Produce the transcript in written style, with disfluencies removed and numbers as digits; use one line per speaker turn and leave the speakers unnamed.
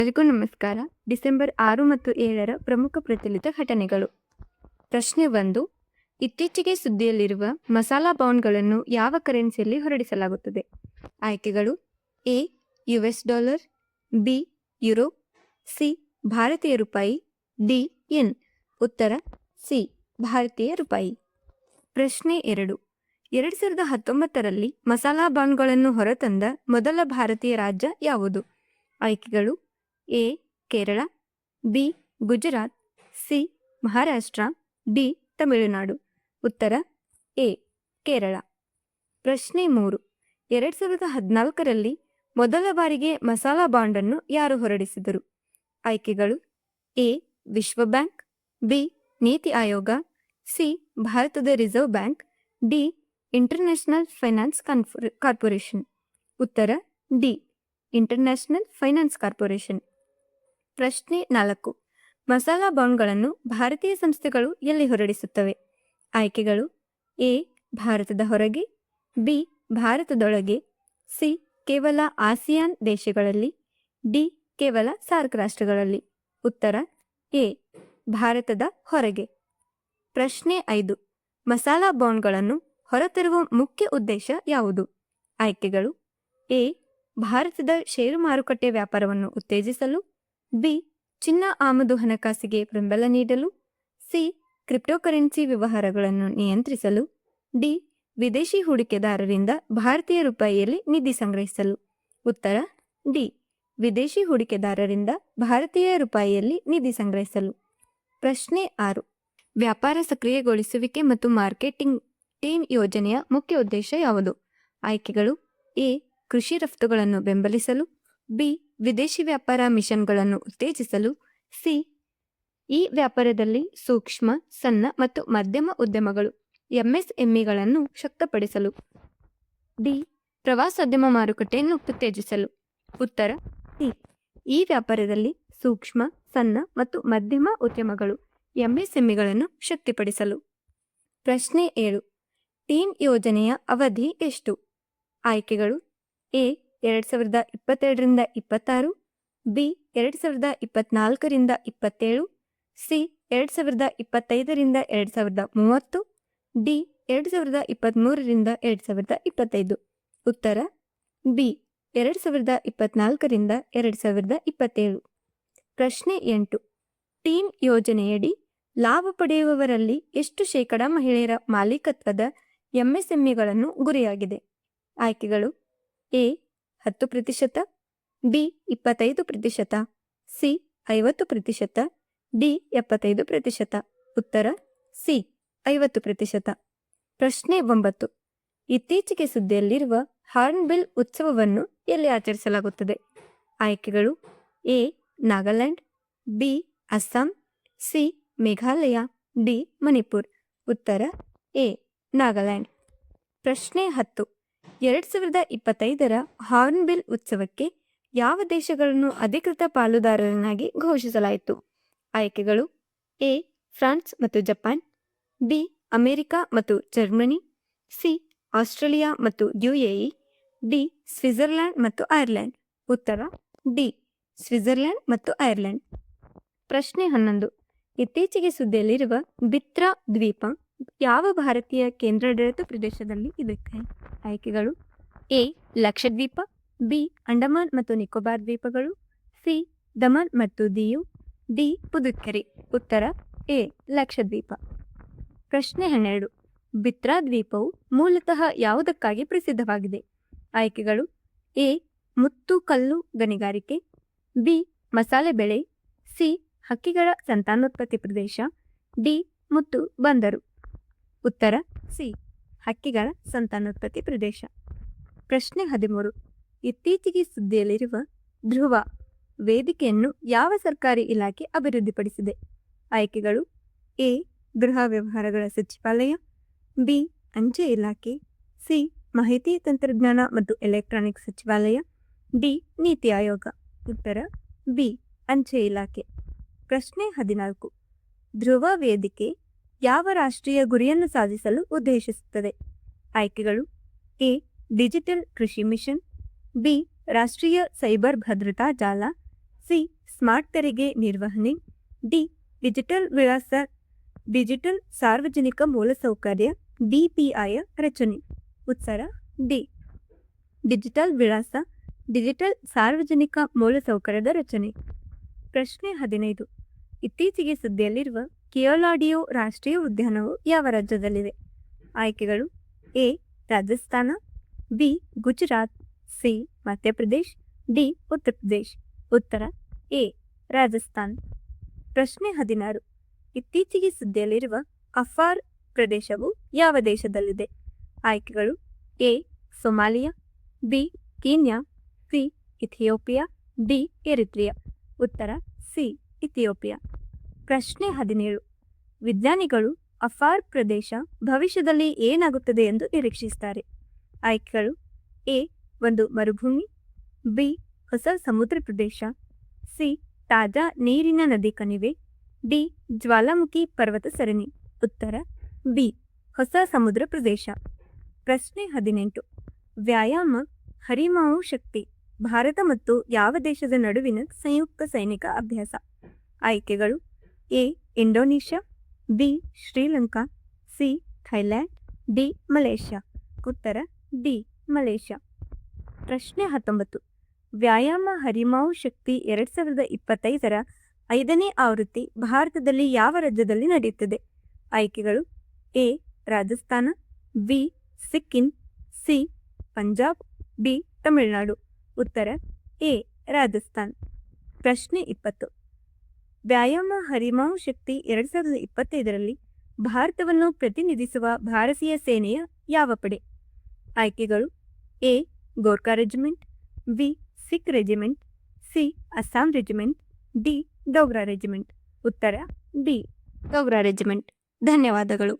ಎಲ್ಲರಿಗೂ ನಮಸ್ಕಾರ. ಡಿಸೆಂಬರ್ 6 ಮತ್ತು 7 ಪ್ರಮುಖ ಪ್ರಚಲಿತ ಘಟನೆಗಳು. ಪ್ರಶ್ನೆ 1. ಇತ್ತೀಚೆಗೆ ಸುದ್ದಿಯಲ್ಲಿರುವ ಮಸಾಲಾ ಬಾಂಡ್ಗಳನ್ನು ಯಾವ ಕರೆನ್ಸಿಯಲ್ಲಿ ಹೊರಡಿಸಲಾಗುತ್ತದೆ? ಆಯ್ಕೆಗಳು: A. US dollar, B. Euro, C. ಭಾರತೀಯ ರೂಪಾಯಿ, ಡಿ. ಯೆನ್. ಉತ್ತರ ಸಿ. ಭಾರತೀಯ ರೂಪಾಯಿ. ಪ್ರಶ್ನೆ 2. 2019ರಲ್ಲಿ ಮಸಾಲಾ ಬಾಂಡ್ಗಳನ್ನು ಹೊರತಂದ ಮೊದಲ ಭಾರತೀಯ ರಾಜ್ಯ ಯಾವುದು? ಆಯ್ಕೆಗಳು: A. Kerala, B. Gujarat, C. Maharashtra, D. Tamil Nadu. ಉತ್ತರ ಎ. ಕೇರಳ. ಪ್ರಶ್ನೆ 3. 2014ರಲ್ಲಿ ಮೊದಲ ಬಾರಿಗೆ ಮಸಾಲಾ ಬಾಂಡನ್ನು ಯಾರು ಹೊರಡಿಸಿದರು? ಆಯ್ಕೆಗಳು: ಎ. ವಿಶ್ವ bank, B. NITI Aayog, C. ಭಾರತದ reserve bank, D. International finance corporation. ಉತ್ತರ ಡಿ. International finance corporation. ಪ್ರಶ್ನೆ 4. ಮಸಾಲಾ ಬಾಂಡ್ಗಳನ್ನು ಭಾರತೀಯ ಸಂಸ್ಥೆಗಳು ಎಲ್ಲಿ ಹೊರಡಿಸುತ್ತವೆ? ಆಯ್ಕೆಗಳು: ಎ. ಭಾರತದ ಹೊರಗೆ, ಬಿ. ಭಾರತದೊಳಗೆ, ಸಿ. ಕೇವಲ ಆಸಿಯಾನ್ ದೇಶಗಳಲ್ಲಿ, ಡಿ. ಕೇವಲ ಸಾರ್ಕ್ ರಾಷ್ಟ್ರಗಳಲ್ಲಿ. ಉತ್ತರ ಎ. ಭಾರತದ ಹೊರಗೆ. ಪ್ರಶ್ನೆ 5. ಮಸಾಲಾ ಬಾಂಡ್ಗಳನ್ನು ಹೊರತರುವ ಮುಖ್ಯ ಉದ್ದೇಶ ಯಾವುದು? ಆಯ್ಕೆಗಳು: ಎ. ಭಾರತದ ಷೇರು ಮಾರುಕಟ್ಟೆ ವ್ಯಾಪಾರವನ್ನು ಉತ್ತೇಜಿಸಲು, ಬಿ. ಚಿನ್ನ ಆಮದು ಹಣಕಾಸಿಗೆ ಬೆಂಬಲ ನೀಡಲು, ಸಿ. ಕ್ರಿಪ್ಟೋಕರೆನ್ಸಿ ವ್ಯವಹಾರಗಳನ್ನು ನಿಯಂತ್ರಿಸಲು, ಡಿ. ವಿದೇಶಿ ಹೂಡಿಕೆದಾರರಿಂದ ಭಾರತೀಯ ರೂಪಾಯಿಯಲ್ಲಿ ನಿಧಿ ಸಂಗ್ರಹಿಸಲು. ಉತ್ತರ ಡಿ. ವಿದೇಶಿ ಹೂಡಿಕೆದಾರರಿಂದ ಭಾರತೀಯ ರೂಪಾಯಿಯಲ್ಲಿ ನಿಧಿ ಸಂಗ್ರಹಿಸಲು. ಪ್ರಶ್ನೆ 6. ವ್ಯಾಪಾರ ಸಕ್ರಿಯಗೊಳಿಸುವಿಕೆ ಮತ್ತು ಮಾರ್ಕೆಟಿಂಗ್ ಟೀಮ್ ಯೋಜನೆಯ ಮುಖ್ಯ ಉದ್ದೇಶ ಯಾವುದು? ಆಯ್ಕೆಗಳು: ಎ. ಕೃಷಿ ರಫ್ತುಗಳನ್ನು ಬೆಂಬಲಿಸಲು, ಬಿ. ವಿದೇಶಿ ವ್ಯಾಪಾರ ಮಿಷನ್ಗಳನ್ನು ಉತ್ತೇಜಿಸಲು, ಸಿ. ಈ ವ್ಯಾಪಾರದಲ್ಲಿ ಸೂಕ್ಷ್ಮ, ಸಣ್ಣ ಮತ್ತು ಮಧ್ಯಮ ಉದ್ಯಮಗಳು ಎಂಎಸ್ಎಂಇಗಳನ್ನು ಶಕ್ತಪಡಿಸಲು, ಡಿ. ಪ್ರವಾಸೋದ್ಯಮ ಮಾರುಕಟ್ಟೆಯನ್ನು ಉತ್ತೇಜಿಸಲು. ಉತ್ತರ ಸಿ. ಈ ವ್ಯಾಪಾರದಲ್ಲಿ ಸೂಕ್ಷ್ಮ, ಸಣ್ಣ ಮತ್ತು ಮಧ್ಯಮ ಉದ್ಯಮಗಳು ಎಂಎಸ್ಎಂಇಗಳನ್ನು ಶಕ್ತಿಪಡಿಸಲು. ಪ್ರಶ್ನೆ 7. ಟೀಮ್ ಯೋಜನೆಯ ಅವಧಿ ಎಷ್ಟು? ಆಯ್ಕೆಗಳು: ಎ. 2022ರಿಂದ 26, ಬಿ. 2024ರಿಂದ 27, ಸಿ. 2025ರಿಂದ 2030, ಡಿ. 2023ರಿಂದ 2025. ಉತ್ತರ ಬಿ. 2024ರಿಂದ 2027. ಪ್ರಶ್ನೆ 8. ಟೀಮ್ ಯೋಜನೆಯಡಿ ಲಾಭ ಪಡೆಯುವವರಲ್ಲಿ ಎಷ್ಟು ಶೇಕಡಾ ಮಹಿಳೆಯರ ಮಾಲೀಕತ್ವದ ಎಂಎಸ್ಎಂಇಗಳನ್ನು ಗುರಿಯಾಗಿದೆ? ಆಯ್ಕೆಗಳು: ಎ. 10%, ಬಿ. 25%, ಸಿ. 50%, ಡಿ. 75%. ಉತ್ತರ ಸಿ. 50%. ಪ್ರಶ್ನೆ 9. ಇತ್ತೀಚೆಗೆ ಸುದ್ದಿಯಲ್ಲಿರುವ ಹಾರ್ನ್ಬಿಲ್ ಉತ್ಸವವನ್ನು ಎಲ್ಲಿ ಆಚರಿಸಲಾಗುತ್ತದೆ? ಆಯ್ಕೆಗಳು: A. Nagaland, B. Assam, C. Meghalaya, D. Manipur. ಉತ್ತರ ಎ. ನಾಗಾಲ್ಯಾಂಡ್. ಪ್ರಶ್ನೆ 10. 2025ರ ಹಾರ್ನ್ಬಿಲ್ ಉತ್ಸವಕ್ಕೆ ಯಾವ ದೇಶಗಳನ್ನು ಅಧಿಕೃತ ಪಾಲುದಾರರನ್ನಾಗಿ ಘೋಷಿಸಲಾಯಿತು? ಆಯ್ಕೆಗಳು: ಎ. ಫ್ರಾನ್ಸ್ ಮತ್ತು ಜಪಾನ್, ಬಿ. ಅಮೆರಿಕ ಮತ್ತು ಜರ್ಮನಿ, ಸಿ. ಆಸ್ಟ್ರೇಲಿಯಾ ಮತ್ತು ಯುಎಇ, ಡಿ. ಸ್ವಿಟ್ಜರ್ಲ್ಯಾಂಡ್ ಮತ್ತು ಐರ್ಲೆಂಡ್. ಉತ್ತರ ಡಿ. ಸ್ವಿಟ್ಜರ್ಲ್ಯಾಂಡ್ ಮತ್ತು ಐರ್ಲೆಂಡ್. ಪ್ರಶ್ನೆ 11. ಇತ್ತೀಚೆಗೆ ಸುದ್ದಿಯಲ್ಲಿರುವ ಬಿತ್ರಾ ದ್ವೀಪ ಯಾವ ಭಾರತೀಯ ಕೇಂದ್ರಾಡಳಿತ ಪ್ರದೇಶದಲ್ಲಿ ಇದೆ? ಆಯ್ಕೆಗಳು: ಎ. ಲಕ್ಷದ್ವೀಪ, ಬಿ. ಅಂಡಮಾನ್ ಮತ್ತು ನಿಕೋಬಾರ್ ದ್ವೀಪಗಳು, ಸಿ. ದಮನ್ ಮತ್ತು ದಿಯು, ಡಿ. ಪುದುಚೇರಿ. ಉತ್ತರ ಎ. ಲಕ್ಷದ್ವೀಪ. ಪ್ರಶ್ನೆ 12. ಬಿತ್ರಾ ದ್ವೀಪವು ಮೂಲತಃ ಯಾವುದಕ್ಕಾಗಿ ಪ್ರಸಿದ್ಧವಾಗಿದೆ? ಆಯ್ಕೆಗಳು: ಎ. ಮುತ್ತು ಕಲ್ಲು ಗಣಿಗಾರಿಕೆ, ಬಿ. ಮಸಾಲೆ ಬೆಳೆ, ಸಿ. ಹಕ್ಕಿಗಳ ಸಂತಾನೋತ್ಪತ್ತಿ ಪ್ರದೇಶ, ಡಿ. ಮುತ್ತು ಬಂದರು. ಉತ್ತರ ಸಿ. ಹಕ್ಕಿಗಳ ಸಂತಾನೋತ್ಪತ್ತಿ ಪ್ರದೇಶ. ಪ್ರಶ್ನೆ 13. ಇತ್ತೀಚೆಗೆ ಸುದ್ದಿಯಲ್ಲಿರುವ ಧ್ರುವ ವೇದಿಕೆಯನ್ನು ಯಾವ ಸರ್ಕಾರಿ ಇಲಾಖೆ ಅಭಿವೃದ್ಧಿಪಡಿಸಿದೆ? ಆಯ್ಕೆಗಳು: ಎ. ಗೃಹ ವ್ಯವಹಾರಗಳ ಸಚಿವಾಲಯ, ಬಿ. ಅಂಚೆ ಇಲಾಖೆ, ಸಿ. ಮಾಹಿತಿ ತಂತ್ರಜ್ಞಾನ ಮತ್ತು ಎಲೆಕ್ಟ್ರಾನಿಕ್ಸ್ ಸಚಿವಾಲಯ, ಡಿ. ನೀತಿ ಆಯೋಗ. ಉತ್ತರ ಬಿ. ಅಂಚೆ ಇಲಾಖೆ. ಪ್ರಶ್ನೆ 14. ಧ್ರುವ ವೇದಿಕೆ ಯಾವ ರಾಷ್ಟ್ರೀಯ ಗುರಿಯನ್ನು ಸಾಧಿಸಲು ಉದ್ದೇಶಿಸುತ್ತದೆ? ಆಯ್ಕೆಗಳು: ಎ. ಡಿಜಿಟಲ್ ಕೃಷಿ ಮಿಷನ್, ಬಿ. ರಾಷ್ಟ್ರೀಯ ಸೈಬರ್ ಭದ್ರತಾ ಜಾಲ, ಸಿ ಸ್ಮಾರ್ಟ್ ತೆರಿಗೆ ನಿರ್ವಹಣೆ, ಡಿ ಡಿಜಿಟಲ್ ವಿಳಾಸ ಡಿಜಿಟಲ್ ಸಾರ್ವಜನಿಕ ಮೂಲಸೌಕರ್ಯ ಡಿಪಿಐ ರಚನೆ. ಉತ್ತರ ಡಿ ಡಿಜಿಟಲ್ ವಿಳಾಸ ಡಿಜಿಟಲ್ ಸಾರ್ವಜನಿಕ ಮೂಲಸೌಕರ್ಯದ ರಚನೆ. ಪ್ರಶ್ನೆ 15. ಇತ್ತೀಚೆಗೆ ಸುದ್ದಿಯಲ್ಲಿರುವ ಕಿಯೋಲಾಡಿಯೋ ರಾಷ್ಟ್ರೀಯ ಉದ್ಯಾನವು ಯಾವ ರಾಜ್ಯದಲ್ಲಿದೆ? ಆಯ್ಕೆಗಳು A Rajasthan, B Gujarat, C Madhya Pradesh, D Uttar Pradesh. ಉತ್ತರ ಎ ರಾಜಸ್ಥಾನ್. ಪ್ರಶ್ನೆ 16. ಇತ್ತೀಚೆಗೆ ಸುದ್ದಿಯಲ್ಲಿರುವ ಅಫಾರ್ ಪ್ರದೇಶವು ಯಾವ ದೇಶದಲ್ಲಿದೆ? ಆಯ್ಕೆಗಳು A Somalia, B Kenya, C Ethiopia, D Eritrea. ಉತ್ತರ ಸಿ ಇಥಿಯೋಪಿಯಾ. ಪ್ರಶ್ನೆ 17. ವಿಜ್ಞಾನಿಗಳು ಅಫಾರ್ ಪ್ರದೇಶ ಭವಿಷ್ಯದಲ್ಲಿ ಏನಾಗುತ್ತದೆ ಎಂದು ನಿರೀಕ್ಷಿಸುತ್ತಾರೆ? ಆಯ್ಕೆಗಳು ಎ ಒಂದು ಮರುಭೂಮಿ, ಬಿ ಹೊಸ ಸಮುದ್ರ ಪ್ರದೇಶ, ಸಿ ತಾಜಾ ನೀರಿನ ನದಿ ಕಣಿವೆ, ಡಿ ಜ್ವಾಲಾಮುಖಿ ಪರ್ವತ ಸರಣಿ. ಉತ್ತರ ಬಿ ಹೊಸ ಸಮುದ್ರ ಪ್ರದೇಶ. ಪ್ರಶ್ನೆ 18. ವ್ಯಾಯಾಮ ಹರಿಮಾವು ಶಕ್ತಿ ಭಾರತ ಮತ್ತು ಯಾವ ದೇಶದ ನಡುವಿನ ಸಂಯುಕ್ತ ಸೈನಿಕ ಅಭ್ಯಾಸ? ಆಯ್ಕೆಗಳು A Indonesia, B Sri Lanka, C Thailand, D Malaysia. ಉತ್ತರ ಡಿ ಮಲೇಷ್ಯಾ. ಪ್ರಶ್ನೆ 19. ವ್ಯಾಯಾಮ ಹರಿಮಾವು ಶಕ್ತಿ 2025ರ 5ನೇ ಆವೃತ್ತಿ ಭಾರತದಲ್ಲಿ ಯಾವ ರಾಜ್ಯದಲ್ಲಿ ನಡೆಯುತ್ತದೆ? ಆಯ್ಕೆಗಳು A Rajasthan, B Sikkim, C Punjab, D Tamil Nadu. ಉತ್ತರ ಎ ರಾಜಸ್ಥಾನ್. ಪ್ರಶ್ನೆ 20. ವ್ಯಾಯಾಮ ಹರಿಮಾವು ಶಕ್ತಿ 2025ರಲ್ಲಿ ಭಾರತವನ್ನು ಪ್ರತಿನಿಧಿಸುವ ಭಾರತೀಯ ಸೇನೆಯ ಯಾವ ಪಡೆ? ಆಯ್ಕೆಗಳು A Gorkha regiment, B Sikh regiment, C Assam regiment, D Dogra regiment. ಉತ್ತರ ಡಿ ಡೋಗ್ರಾ ರೆಜಿಮೆಂಟ್. ಧನ್ಯವಾದಗಳು.